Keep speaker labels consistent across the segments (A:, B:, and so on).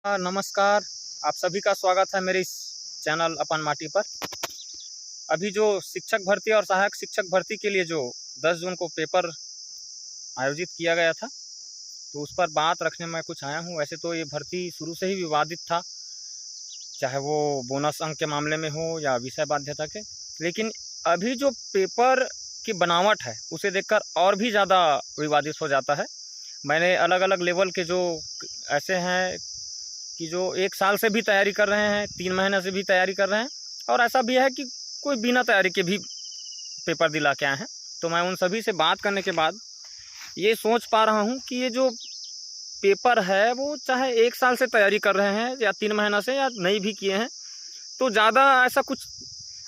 A: नमस्कार। आप सभी का स्वागत है मेरे इस चैनल अपन माटी पर। अभी जो शिक्षक भर्ती और सहायक शिक्षक भर्ती के लिए जो 10 जून को पेपर आयोजित किया गया था, तो उस पर बात रखने मैं कुछ आया हूँ। वैसे तो ये भर्ती शुरू से ही विवादित था, चाहे वो बोनस अंक के मामले में हो या विषय बाध्यता के। लेकिन अभी जो पेपर की बनावट है उसे देखकर और भी ज़्यादा विवादित हो जाता है। मैंने अलग अलग लेवल के जो ऐसे हैं कि जो 1 साल से भी तैयारी कर रहे हैं, 3 महीने से भी तैयारी कर रहे हैं, और ऐसा भी है कि कोई बिना तैयारी के भी पेपर दिला के आए हैं। तो मैं उन सभी से बात करने के बाद ये सोच पा रहा हूँ कि ये जो पेपर है वो चाहे 1 साल से तैयारी कर रहे हैं या 3 महीना से या नहीं भी किए हैं, तो ज़्यादा ऐसा कुछ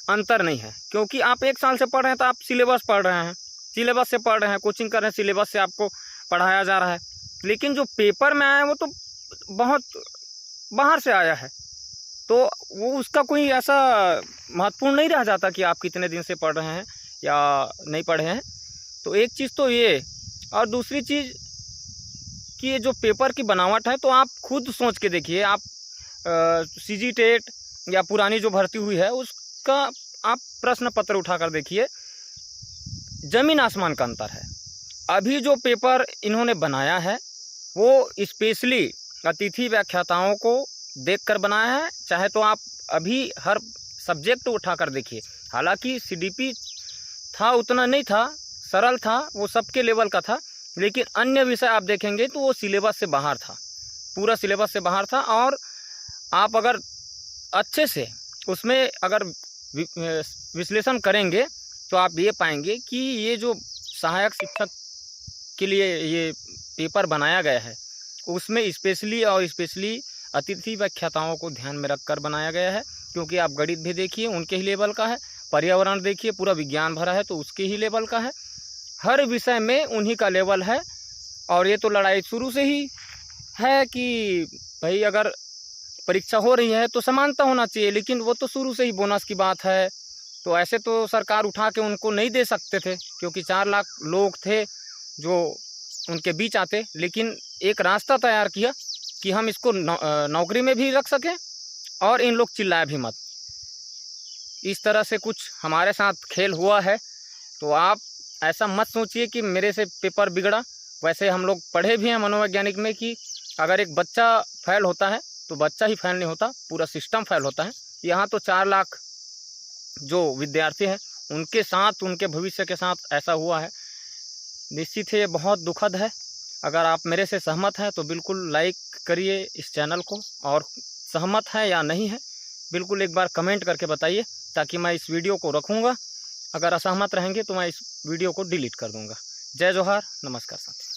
A: अंतर नहीं है। क्योंकि आप 1 साल से पढ़ रहे हैं तो आप सिलेबस पढ़ रहे हैं, सिलेबस से पढ़ रहे हैं, कोचिंग कर रहे हैं, सिलेबस से आपको पढ़ाया जा रहा है। लेकिन जो पेपर में आया है वो तो बहुत बाहर से आया है, तो वो उसका कोई ऐसा महत्वपूर्ण नहीं रह जाता कि आप कितने दिन से पढ़ रहे हैं या नहीं पढ़े हैं। तो एक चीज़ तो ये, और दूसरी चीज़ कि ये जो पेपर की बनावट है, तो आप खुद सोच के देखिए। आप सीजी टेट या पुरानी जो भर्ती हुई है उसका आप प्रश्न पत्र उठाकर देखिए, ज़मीन आसमान का अंतर है। अभी जो पेपर इन्होंने बनाया है वो स्पेशली अतिथि व्याख्याताओं को देखकर बनाया है। चाहे तो आप अभी हर सब्जेक्ट उठाकर देखिए, हालांकि सीडीपी था उतना नहीं था, सरल था, वो सबके लेवल का था। लेकिन अन्य विषय आप देखेंगे तो वो सिलेबस से बाहर था, पूरा सिलेबस से बाहर था। और आप अगर अच्छे से उसमें अगर विश्लेषण करेंगे तो आप ये पाएंगे कि ये जो सहायक शिक्षक के लिए ये पेपर बनाया गया है उसमें स्पेशली अतिथि व्याख्याताओं को ध्यान में रखकर बनाया गया है। क्योंकि आप गणित भी देखिए उनके ही लेवल का है, पर्यावरण देखिए पूरा विज्ञान भरा है तो उसके ही लेवल का है, हर विषय में उन्हीं का लेवल है। और ये तो लड़ाई शुरू से ही है कि भाई अगर परीक्षा हो रही है तो समानता होना चाहिए, लेकिन वो तो शुरू से ही बोनस की बात है। तो ऐसे तो सरकार उठा के उनको नहीं दे सकते थे, क्योंकि 4 लाख लोग थे जो उनके बीच आते। लेकिन एक रास्ता तैयार किया कि हम इसको नौकरी में भी रख सकें और इन लोग चिल्लाए भी मत। इस तरह से कुछ हमारे साथ खेल हुआ है। तो आप ऐसा मत सोचिए कि मेरे से पेपर बिगड़ा। वैसे हम लोग पढ़े भी हैं मनोवैज्ञानिक में कि अगर एक बच्चा फेल होता है तो बच्चा ही फेल नहीं होता, पूरा सिस्टम फेल होता है। यहाँ तो 4 लाख जो विद्यार्थी हैं उनके साथ, उनके भविष्य के साथ ऐसा हुआ है। निश्चित है ये बहुत दुखद है। अगर आप मेरे से सहमत हैं तो बिल्कुल लाइक करिए इस चैनल को, और सहमत है या नहीं है बिल्कुल एक बार कमेंट करके बताइए, ताकि मैं इस वीडियो को रखूँगा। अगर असहमत रहेंगे तो मैं इस वीडियो को डिलीट कर दूँगा। जय जोहार, नमस्कार साथी।